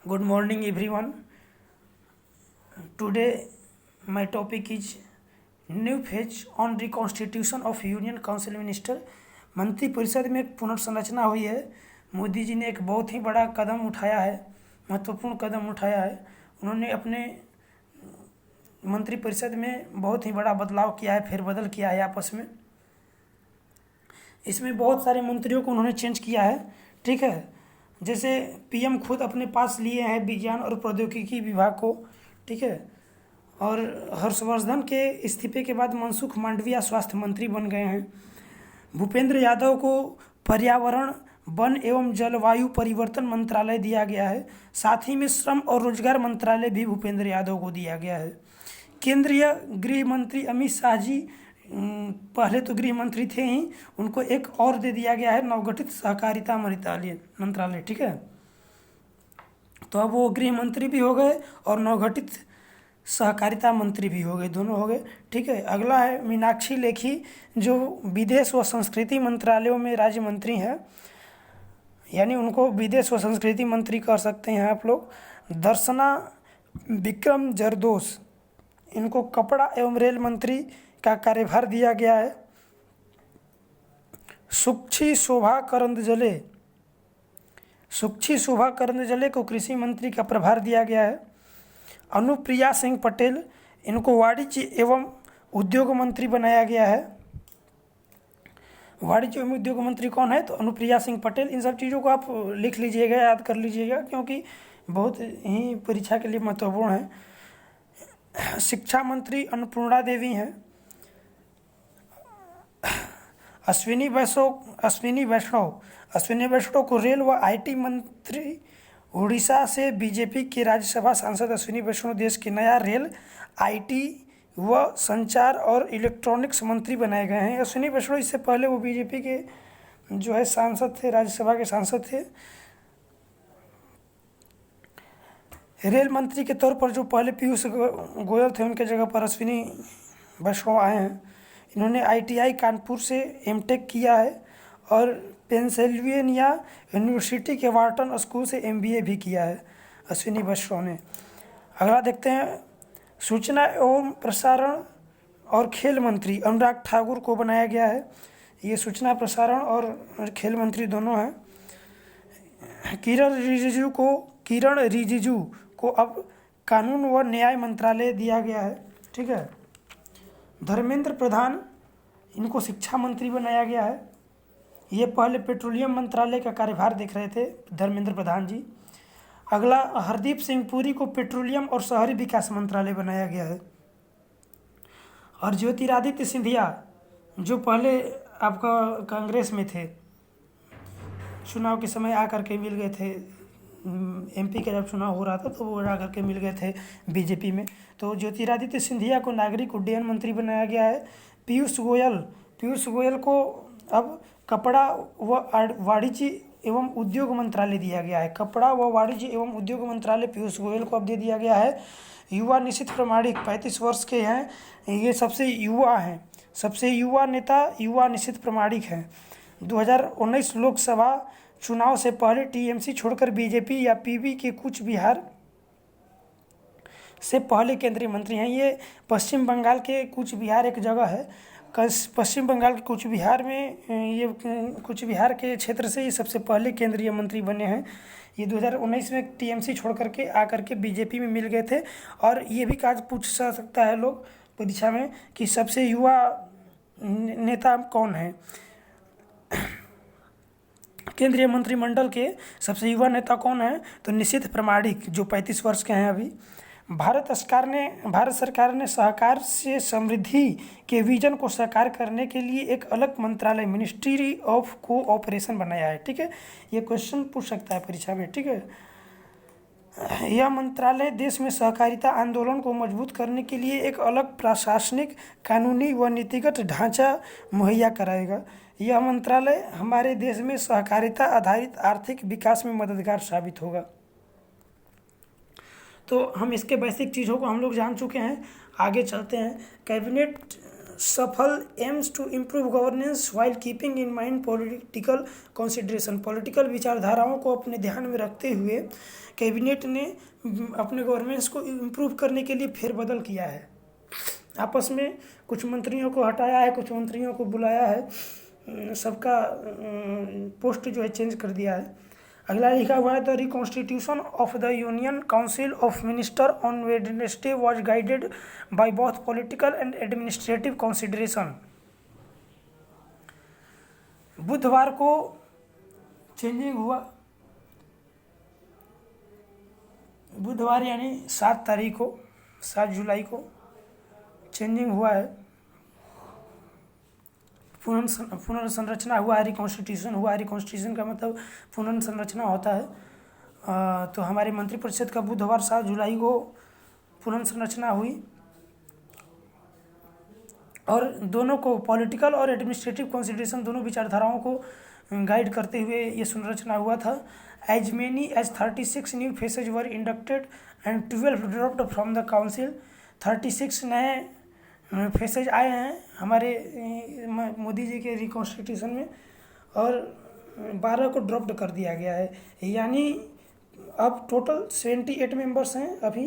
Good morning, everyone. Today, my topic is new phase on reconstitution of Union Council Minister. मंत्रिपरिषद में एक पुनर्संरचना हुई है। मोदी जी ने एक बहुत ही बड़ा कदम उठाया है, महत्वपूर्ण कदम उठाया है। उन्होंने अपने मंत्रिपरिषद में बहुत ही बड़ा बदलाव किया है, फेरबदल किया है आपस में। इसमें बहुत सारे मंत्रियों को उन्होंने चेंज किया है, ठीक है। जैसे पीएम खुद अपने पास लिए हैं विज्ञान और प्रौद्योगिकी विभाग को, ठीक है। और हर्षवर्धन के इस्तीफे के बाद मनसुख मांडविया स्वास्थ्य मंत्री बन गए हैं। भूपेंद्र यादव को पर्यावरण, वन एवं जलवायु परिवर्तन मंत्रालय दिया गया है। साथ ही में श्रम और रोजगार मंत्रालय भी भूपेंद्र यादव को दिया गया है। केंद्रीय गृह मंत्री अमित शाह जी पहले तो गृह मंत्री थे ही, उनको एक और दे दिया गया है नवगठित सहकारिता मंत्रालय, ठीक है। तो अब वो गृह मंत्री भी हो गए और नवगठित सहकारिता मंत्री भी हो गए, दोनों हो गए, ठीक है। अगला है मीनाक्षी लेखी, जो विदेश व संस्कृति मंत्रालयों में राज्य मंत्री हैं, यानी उनको विदेश व संस्कृति मंत्री कर सकते हैं आप लोग। दर्शना विक्रम जरदोश, इनको कपड़ा एवं रेल मंत्री का कार्यभार दिया गया है। सुक्षी शोभा करंदजले को कृषि मंत्री का प्रभार दिया गया है। अनुप्रिया सिंह पटेल, इनको वाणिज्य एवं उद्योग मंत्री बनाया गया है। वाणिज्य एवं उद्योग मंत्री कौन है? तो अनुप्रिया सिंह पटेल। इन सब चीज़ों को आप लिख लीजिएगा, याद कर लीजिएगा, क्योंकि बहुत ही परीक्षा के लिए महत्वपूर्ण है। शिक्षा मंत्री अन्नपूर्णा देवी हैं। अश्विनी वैष्णव को रेल व आईटी मंत्री, उड़ीसा से बीजेपी के राज्यसभा सांसद अश्विनी वैष्णव देश के नया रेल, आईटी व संचार और इलेक्ट्रॉनिक्स मंत्री बनाए गए हैं। अश्विनी वैष्णव इससे पहले वो बीजेपी के जो है सांसद थे, राज्यसभा के सांसद थे। रेल मंत्री के तौर पर जो पहले पीयूष गोयल थे, उनके जगह पर अश्विनी वैष्णव आए हैं। इन्होंने आईटीआई कानपुर से एमटेक किया है और पेंसिल्वेनिया यूनिवर्सिटी के वार्टन स्कूल से एमबीए भी किया है अश्विनी वैष्णव ने। अगला देखते हैं, सूचना एवं प्रसारण और खेल मंत्री अनुराग ठाकुर को बनाया गया है। ये सूचना प्रसारण और खेल मंत्री दोनों हैं। किरण रिजिजू को अब कानून व न्याय मंत्रालय दिया गया है, ठीक है। धर्मेंद्र प्रधान, इनको शिक्षा मंत्री बनाया गया है। ये पहले पेट्रोलियम मंत्रालय का कार्यभार देख रहे थे धर्मेंद्र प्रधान जी। अगला, हरदीप सिंह पुरी को पेट्रोलियम और शहरी विकास मंत्रालय बनाया गया है। और ज्योतिरादित्य सिंधिया, जो पहले आपका कांग्रेस में थे, चुनाव के समय आकर के मिल गए थे, एमपी का जब चुनाव हो रहा था तो वो आकर के मिल गए थे बीजेपी में। तो ज्योतिरादित्य सिंधिया को नागरिक उड्डयन मंत्री बनाया गया है। पीयूष गोयल को अब कपड़ा व वाणिज्य एवं उद्योग मंत्रालय दिया गया है। कपड़ा व वाणिज्य एवं उद्योग मंत्रालय पीयूष गोयल को अब दे दिया गया है। युवा निशित प्रमाणिक 35 वर्ष के हैं, ये सबसे युवा नेता युवा निशित प्रमाणिक हैं। 2019 लोकसभा चुनाव से पहले टीएमसी छोड़कर बीजेपी या पीबी के कूच बिहार से पहले केंद्रीय मंत्री हैं। ये पश्चिम बंगाल के कूच बिहार एक जगह है, पश्चिम बंगाल के कूच बिहार में, ये कूच बिहार के क्षेत्र से ये सबसे पहले केंद्रीय मंत्री बने हैं। ये 2019 में टीएमसी छोड़ करके आकर के बीजेपी में मिल गए थे। और ये भी काज पूछ सकता है लोग परीक्षा में कि सबसे युवा नेता कौन है। केंद्रीय मंत्रिमंडल के सबसे युवा नेता कौन है? तो निशित प्रमाणिक, जो 35 वर्ष के हैं अभी। भारत सरकार ने सहकार से समृद्धि के विजन को साकार करने के लिए एक अलग मंत्रालय मिनिस्ट्री ऑफ कोऑपरेशन बनाया है, ठीक है। ये क्वेश्चन पूछ सकता है परीक्षा में, ठीक है। यह मंत्रालय देश में सहकारिता आंदोलन को मजबूत करने के लिए एक अलग प्रशासनिक, कानूनी व नीतिगत ढांचा मुहैया कराएगा। यह मंत्रालय हमारे देश में सहकारिता आधारित आर्थिक विकास में मददगार साबित होगा। तो हम इसके बेसिक चीज़ों को हम लोग जान चुके हैं। आगे चलते हैं। Cabinet shuffle aims to improve governance while keeping in mind political consideration. Political विचारधाराओं को अपने ध्यान में रखते हुए कैबिनेट ने अपने गवर्नेंस को इम्प्रूव करने के लिए फेरबदल किया है। आपस में कुछ मंत्रियों को हटाया है, कुछ मंत्रियों को बुलाया है, सबका पोस्ट जो है चेंज कर दिया है। अगला लिखा हुआ है the reconstitution of the union council of minister on Wednesday was guided by both political and administrative consideration. बुधवार को चेंजिंग हुआ, बुधवार यानी 7 तारीख को, 7 जुलाई को चेंजिंग हुआ है, पुनर्संरचना हुआ है, रिकॉन्स्टिट्यूशन हुआ है। रिकॉन्स्टिट्यूशन का मतलब पुनर्संरचना होता है। तो हमारे मंत्रिपरिषद का बुधवार 7 जुलाई को पुनर्संरचना हुई और दोनों को पॉलिटिकल और एडमिनिस्ट्रेटिव कंसिडरेशन दोनों विचारधाराओं को गाइड करते हुए ये संरचना हुआ था। As many as 36 new faces were inducted and 12 dropped from the council. 36 नए फेसेज आए हैं हमारे मोदी जी के रिकॉन्स्टिट्यूशन में और 12 को ड्रॉप्ड कर दिया गया है, यानी अब टोटल 78 मेंबर्स हैं अभी।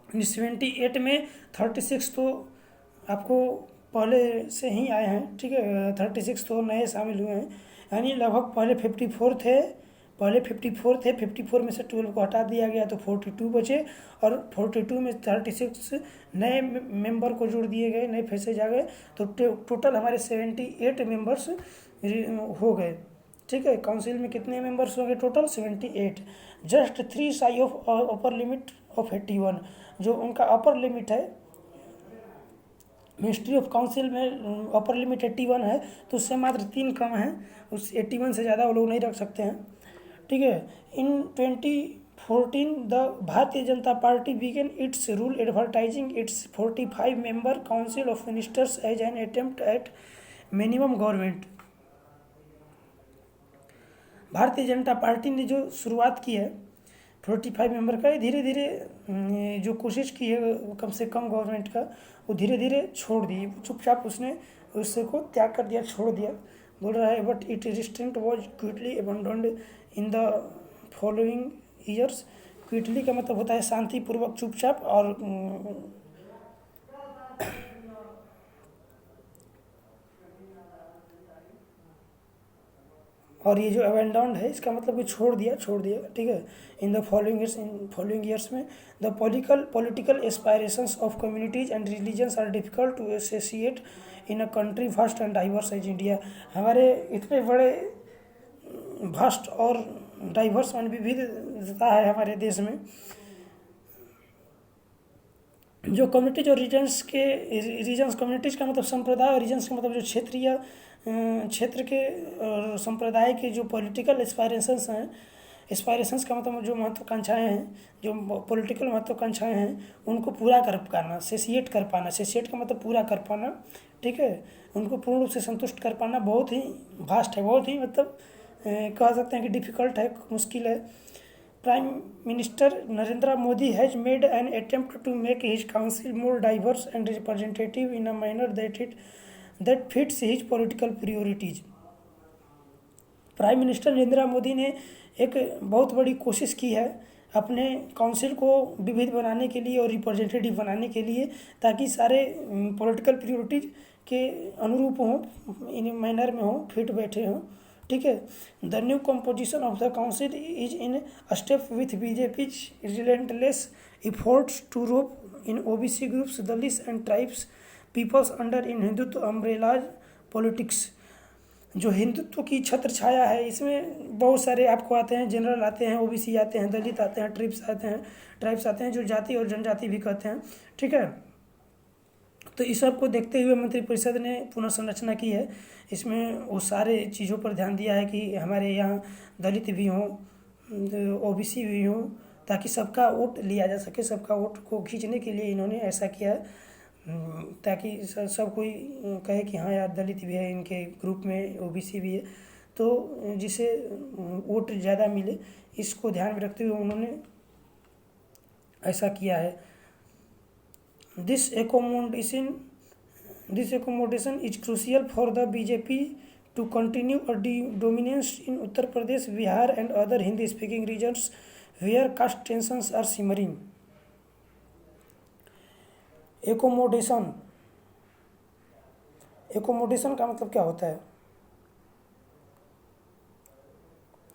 78 में 36 तो आपको पहले से ही आए हैं, ठीक है, 36 तो नए शामिल हुए हैं, यानी लगभग पहले 54 थे, 54 में से 12 को हटा दिया गया तो 42 बचे और 42 में 36 नए मेंबर को जोड़ दिए गए, नए फेसेज आ गए, तो टोटल हमारे 78 मेंबर्स हो गए, ठीक है। काउंसिल में कितने मेंबर्स हो गए टोटल? 78। जस्ट 3 शाई ऑफ अपर लिमिट ऑफ 81, जो उनका अपर लिमिट है मिनिस्ट्री ऑफ काउंसिल में अपर लिमिट 81 है, तो उससे मात्र 3 कम है, उस 81 से ज़्यादा वो लोग नहीं रख सकते हैं, ठीक है। इन 2014 the Bharatiya Janata Party began its rule advertising its 45 member council of ministers as an attempt at minimum government. Bharatiya Janata party ने जो शुरुआत की है 45 मेंबर का, ये धीरे धीरे जो कोशिश की है कम से कम गवर्नमेंट का, वो धीरे धीरे छोड़ दी, चुपचाप उसने उससे को त्याग कर दिया, छोड़ दिया। बोल रहा है but it restraint was quickly abandoned in the following years. Quickly का मतलब होता है शांतिपूर्वक, चुपचाप, और ये जो अबेंडोन्ड है इसका मतलब कि छोड़ दिया, ठीक है। इन द फॉलोइंग ईयर्स में the political aspirations of communities and religions are difficult to associate in a country vast and diverse as India. हमारे इतने बड़े वास्ट और डाइवर्स और विविधता है हमारे देश में, जो कम्युनिटीज और रीजन्स कम्युनिटीज़ का मतलब संप्रदाय और रीजन्स का मतलब जो क्षेत्रीय क्षेत्र के और संप्रदाय के जो पॉलिटिकल एस्पायरेशंस हैं, एस्पायरेशंस का मतलब जो महत्वाकांक्षाएँ हैं, जो पॉलिटिकल महत्वाकांक्षाएँ हैं उनको पूरा कर पाना, सेसिएट कर पाना, सेसिएट का मतलब पूरा कर पाना, ठीक है, उनको पूर्ण रूप से संतुष्ट कर पाना बहुत ही वास्ट है, बहुत ही मतलब कह सकते हैं कि डिफ़िकल्ट है, मुश्किल है। Prime minister Narendra Modi has made an attempt to make his council more diverse and representative in a manner that fits his political priorities. Prime minister Narendra Modi ने एक बहुत बड़ी कोशिश की है अपने काउंसिल को विविध बनाने के लिए और रिप्रेजेंटेटिव बनाने के लिए, ताकि सारे पॉलिटिकल प्रायोरिटीज के अनुरूप हों, इन मैनर में हों, फिट बैठे हों, ठीक है। The new composition of the council is in step with BJP relentless efforts to rope in OBC groups, Dalit and tribes peoples under in Hindutva umbrellas politics. जो हिंदुत्व की छत्र छाया है इसमें बहुत सारे आपको आते हैं, जनरल आते हैं, ओबीसी आते हैं, दलित आते हैं, ट्राइब्स आते हैं, जो जाति और जनजाति भी कहते हैं, ठीक है। तो इस सब को देखते हुए मंत्रिपरिषद ने पुनर्संरचना की है। इसमें वो सारे चीज़ों पर ध्यान दिया है कि हमारे यहाँ दलित भी हों, ओबीसी भी हों, ताकि सबका वोट लिया जा सके। सबका वोट को खींचने के लिए इन्होंने ऐसा किया है, ताकि सब कोई कहे कि हाँ यार दलित भी है इनके ग्रुप में, ओबीसी भी है, तो जिसे वोट ज़्यादा मिले, इसको ध्यान में रखते हुए उन्होंने ऐसा किया है। This accommodation This accommodation is crucial for the BJP to continue a dominance in Uttar Pradesh, Bihar and other Hindi-speaking regions where caste tensions are simmering. Accommodation, accommodation का मतलब क्या होता है?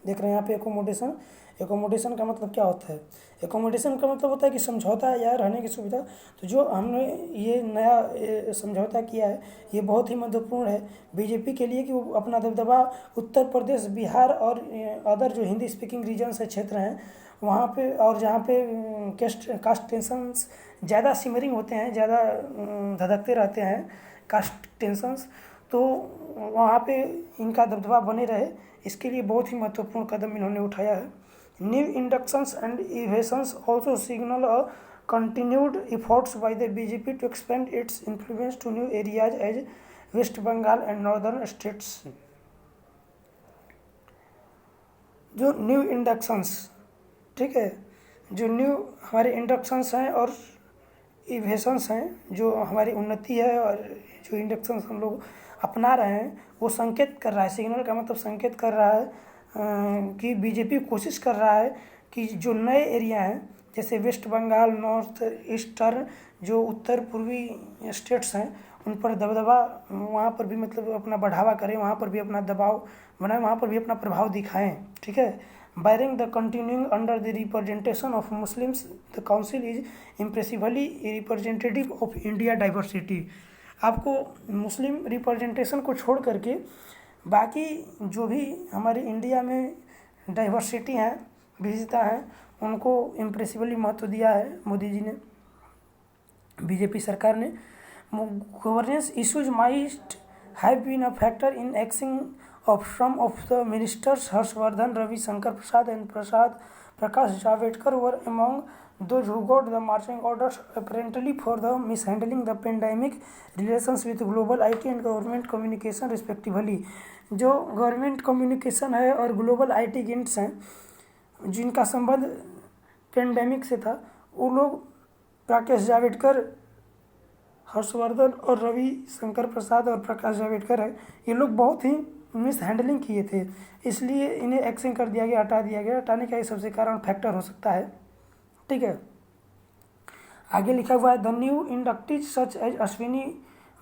देख रहे हैं यहाँ पे एकोमोडेशन। एकोमोडेशन का मतलब क्या होता है? एकोमोडेशन का मतलब होता है कि समझौता या रहने की सुविधा। तो जो हमने ये नया समझौता किया है ये बहुत ही महत्वपूर्ण है बीजेपी के लिए कि वो अपना दबदबा उत्तर प्रदेश, बिहार और अदर जो हिंदी स्पीकिंग रीजन्स है, क्षेत्र हैं, वहाँ पे और जहाँ पे कास्ट टेंशंस ज़्यादा सिमरिंग होते हैं, ज़्यादा धधकते रहते हैं कास्ट टेंशंस, तो वहाँ पे इनका दबदबा बने रहे, इसके लिए बहुत ही महत्वपूर्ण कदम इन्होंने उठाया है। New inductions and elevations also signal a continued efforts by the BJP to expand its influence to new areas as West Bengal and northern states. जो न्यू इंडक्शंस, ठीक है, जो न्यू हमारे इंडक्शंस हैं और इवेशंस हैं, जो हमारी उन्नति है और जो इंडक्शंस हम लोग अपना रहे हैं, वो संकेत कर रहा है, सिग्नल का मतलब संकेत कर रहा है कि बीजेपी कोशिश कर रहा है कि जो नए एरिया हैं जैसे वेस्ट बंगाल, नॉर्थ ईस्टर्न, जो उत्तर पूर्वी स्टेट्स हैं, उन पर दबदबा, वहाँ पर भी मतलब अपना बढ़ावा करें, वहाँ पर भी अपना दबाव बनाएं, वहाँ पर भी अपना प्रभाव दिखाएं, ठीक है। Bearing the continuing under the representation of Muslims, the council is impressively representative of India diversity. आपको मुस्लिम रिप्रेजेंटेशन को छोड़ करके बाकी जो भी हमारे इंडिया में डाइवर्सिटी हैं, विविधता है, उनको इम्प्रेसिवली महत्व दिया है मोदी जी ने, बीजेपी सरकार ने। Governance issues might have been a factor in axing of some of the ministers. Harshvardhan, Ravi Shankar Prasad and Prakash Javadekar were among those who got the marching orders apparently for the mishandling the pandemic relations with global IT and government communication respectively। जो government communication है और global IT गिंट्स हैं, जिनका संबंध pandemic से था, वो लोग प्रकाश जावड़ेकर, हर्षवर्धन और रवि शंकर प्रसाद और प्रकाश जावड़ेकर है, ये लोग बहुत ही मिस हैंडलिंग किए थे, इसलिए इन्हें एक्शन कर दिया गया, हटा दिया गया। हटाने का ये सबसे कारण फैक्टर हो सकता है, ठीक है। आगे लिखा हुआ है the new inductees such as Ashwini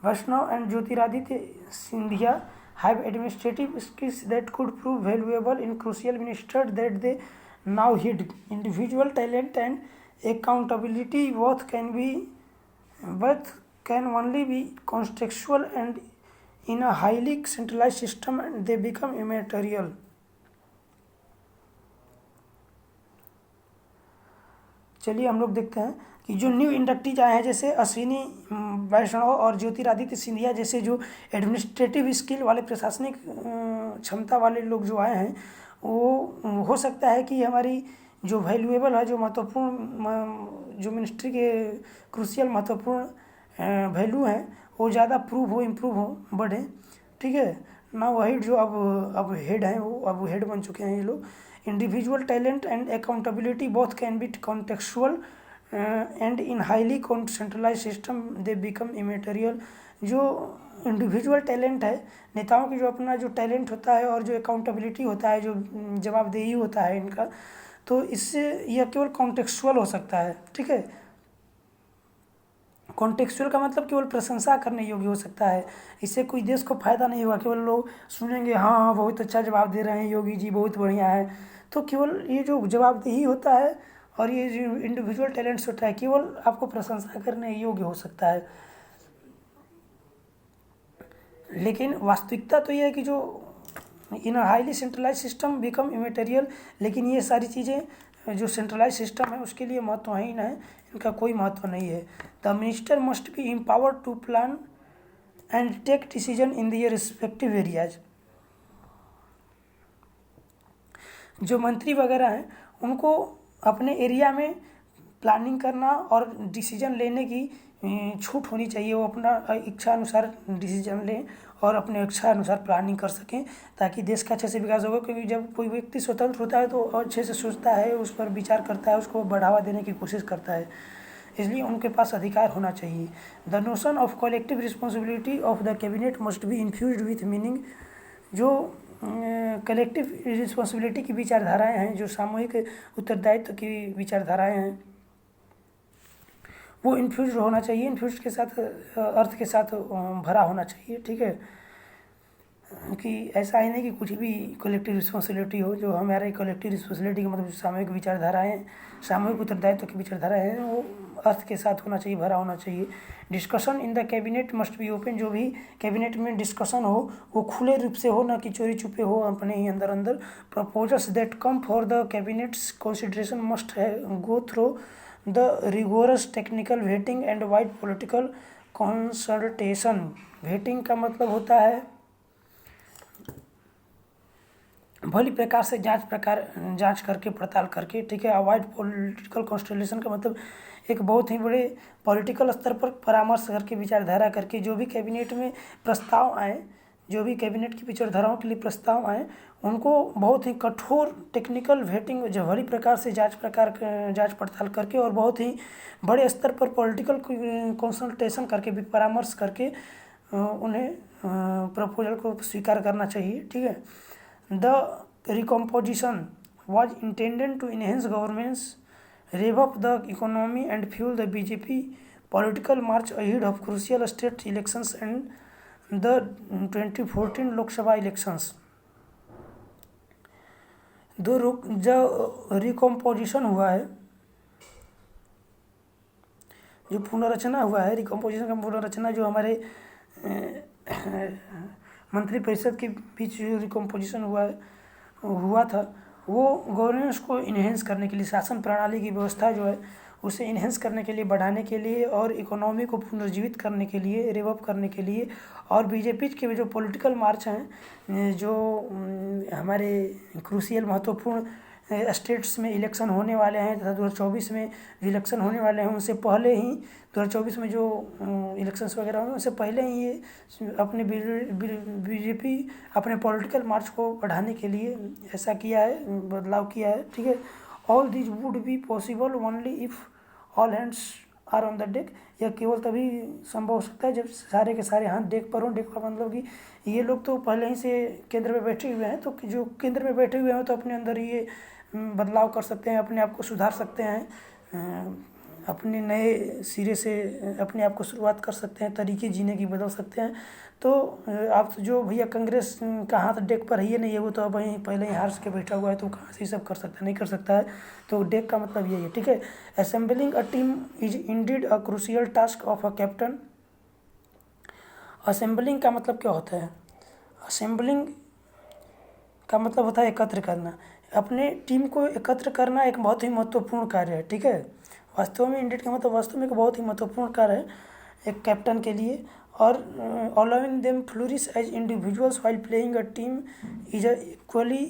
Vaishnaw and Jyotiraditya Scindia have administrative skills that could prove valuable in crucial minister that they now hid। individual talent and accountability both can only be contextual and in a highly centralized system and they become immaterial। चलिए हम लोग देखते हैं कि जो new inductees आए हैं, जैसे अश्विनी वैष्णव और ज्योतिरादित्य सिंधिया जैसे जो एडमिनिस्ट्रेटिव स्किल वाले, प्रशासनिक क्षमता वाले लोग जो आए हैं, वो हो सकता है कि हमारी जो वैल्यूएबल है, जो महत्वपूर्ण, जो मिनिस्ट्री के क्रूशियल महत्वपूर्ण वैल्यू हैं, वो ज़्यादा प्रूव हो, इम्प्रूव हो, बढ़े, ठीक है ना। वही जो अब हेड हैं, वो अब हेड बन चुके हैं ये लोग। Individual talent and accountability both can be contextual and in highly centralise system they become immaterial. जो इंडिविजुअल टैलेंट है, नेताओं की जो अपना जो टैलेंट होता है और जो अकाउंटेबिलिटी होता है, जो जवाबदेही होता है इनका, तो इससे यह केवल कॉन्टेक्चुअल हो सकता है, ठीक है। कॉन्टेक्चुअल का मतलब केवल प्रशंसा करने योग्य हो सकता है, इससे कोई देश को फायदा नहीं होगा। केवल लोग सुनेंगे हाँ हाँ बहुत अच्छा जवाब दे रहे हैं योगी जी, बहुत बढ़िया है, तो केवल ये जो जवाबदेही होता है और ये जो इंडिविजुअल टैलेंट्स होता है, केवल आपको प्रशंसा करने योग्य हो सकता है। लेकिन वास्तविकता तो ये है कि जो in highly centralise system become immaterial, लेकिन ये सारी चीज़ें जो सेंट्रलाइज सिस्टम है उसके लिए महत्वहीन है, इनका कोई महत्व नहीं है। The minister must be empowered to plan and take decision in their respective areas. जो मंत्री वगैरह हैं उनको अपने एरिया में प्लानिंग करना और डिसीजन लेने की छूट होनी चाहिए। वो अपना इच्छा अनुसार डिसीजन लें और अपने इच्छा अनुसार प्लानिंग कर सकें, ताकि देश का अच्छे से विकास होगा। क्योंकि जब कोई व्यक्ति स्वतंत्र होता है तो अच्छे से सोचता है, उस पर विचार करता है, उसको बढ़ावा देने की कोशिश करता है। इसलिए उनके पास अधिकार होना चाहिए। The notion of collective responsibility of the cabinet must be infused with meaning. जो कलेक्टिव रिस्पॉन्सिबिलिटी की विचारधाराएं हैं, जो सामूहिक उत्तरदायित्व की विचारधाराएं हैं, वो इन्फ्यूज होना चाहिए। इन्फ्यूज के साथ अर्थ के साथ भरा होना चाहिए, ठीक है। कि ऐसा है नहीं कि कुछ भी कलेक्टिव रिस्पॉन्सिबिलिटी हो। जो हमारे कलेक्टिव रिस्पॉन्सिबिलिटी का मतलब सामूहिक विचारधाराएं, सामूहिक उत्तरदायित्व की विचारधाराएं हैं, वो अर्थ के साथ होना चाहिए, भरा होना चाहिए। Discussion in the cabinet must be open. जो भी कैबिनेट में डिस्कशन हो वो खुले रूप से हो, ना कि चोरी छुपे हो अपने ही अंदर अंदर। Proposals that come for the cabinets consideration must go through the rigorous technical waiting and wide political consultation. Waiting का मतलब होता है भली प्रकार से जांच करके, पड़ताल करके, ठीक है। अवॉइड पॉलिटिकल कॉन्स्टलेशन का मतलब एक बहुत ही बड़े पॉलिटिकल स्तर पर परामर्श करके, विचारधारा करके, जो भी कैबिनेट में प्रस्ताव आए, जो भी कैबिनेट की विचारधाराओं के लिए प्रस्ताव आए, उनको बहुत ही कठोर टेक्निकल वेटिंग, जो भली प्रकार से जांच पड़ताल करके और बहुत ही बड़े स्तर पर पॉलिटिकल कंसल्टेशन करके, परामर्श करके उन्हें प्रपोजल को स्वीकार करना चाहिए, ठीक है। The recomposition was intended to enhance governance, rev up the economy and fuel the BJP political march ahead of crucial state elections and the 2014 Lok Sabha elections. जो रिकम्पोजिशन हुआ है, जो पुनर्रचना हुआ है, रिकम्पोजिशन का पुनर्रचना, जो हमारे मंत्रिपरिषद के बीच जो रिकम्पोजिशन हुआ था, वो गवर्नेंस को इन्हेंस करने के लिए, शासन प्रणाली की व्यवस्था जो है उसे इन्हेंस करने के लिए, बढ़ाने के लिए और इकोनॉमी को पुनर्जीवित करने के लिए, रिव अप करने के लिए। और बीजेपी के जो पॉलिटिकल मार्च हैं, जो हमारे क्रूशियल महत्वपूर्ण स्टेट्स में इलेक्शन होने वाले हैं तथा 2024 में जो इलेक्शन होने वाले हैं, उनसे पहले ही 2024 में जो इलेक्शंस वगैरह होंगे उनसे पहले ही ये अपने बीजेपी अपने पॉलिटिकल मार्च को बढ़ाने के लिए ऐसा किया है, बदलाव किया है, ठीक है। All this would be possible only if all hands are on the deck. यह केवल तभी संभव हो सकता है जब सारे के सारे हाथ डेक पर हों। डेक का मतलब कि ये लोग तो पहले ही से केंद्र में बैठे हुए हैं, तो जो केंद्र में बैठे हुए हैं तो अपने अंदर ये बदलाव कर सकते हैं, अपने आप को सुधार सकते हैं, अपने नए सिरे से अपने आप को शुरुआत कर सकते हैं, तरीके जीने की बदल सकते हैं। तो आप जो भैया कांग्रेस का हाथ डेक पर है नहीं है, वो तो अब वहीं पहले ही हार के बैठा हुआ है, तो कहाँ से सब कर सकता है, नहीं कर सकता है। तो डेक का मतलब यही है, ठीक है। Assembling a team is indeed a crucial task of a captain. Assembling का मतलब क्या होता है? असेंबलिंग का मतलब होता है एकत्र करना। अपने टीम को एकत्र करना एक बहुत ही महत्वपूर्ण कार्य है, ठीक है। वास्तव में इंडीड का मतलब वास्तव में एक बहुत ही महत्वपूर्ण कार्य है एक कैप्टन के लिए। और allowing them flourish as individuals while playing a team is equally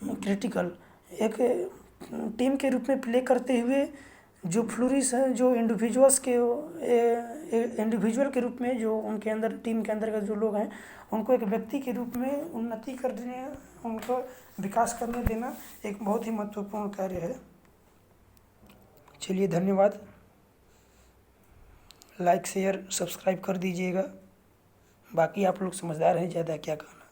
critical. एक टीम के रूप में प्ले करते हुए जो फ्लोरिश है, जो इंडिविजुअल्स के इंडिविजुअल के रूप में जो उनके अंदर, टीम के अंदर जो लोग हैं, उनको एक व्यक्ति के रूप में उन्नति करने, उनको विकास करने देना एक बहुत ही महत्वपूर्ण कार्य है। चलिए, धन्यवाद। लाइक शेयर सब्सक्राइब कर दीजिएगा। बाकी आप लोग समझदार हैं, ज़्यादा क्या कहना।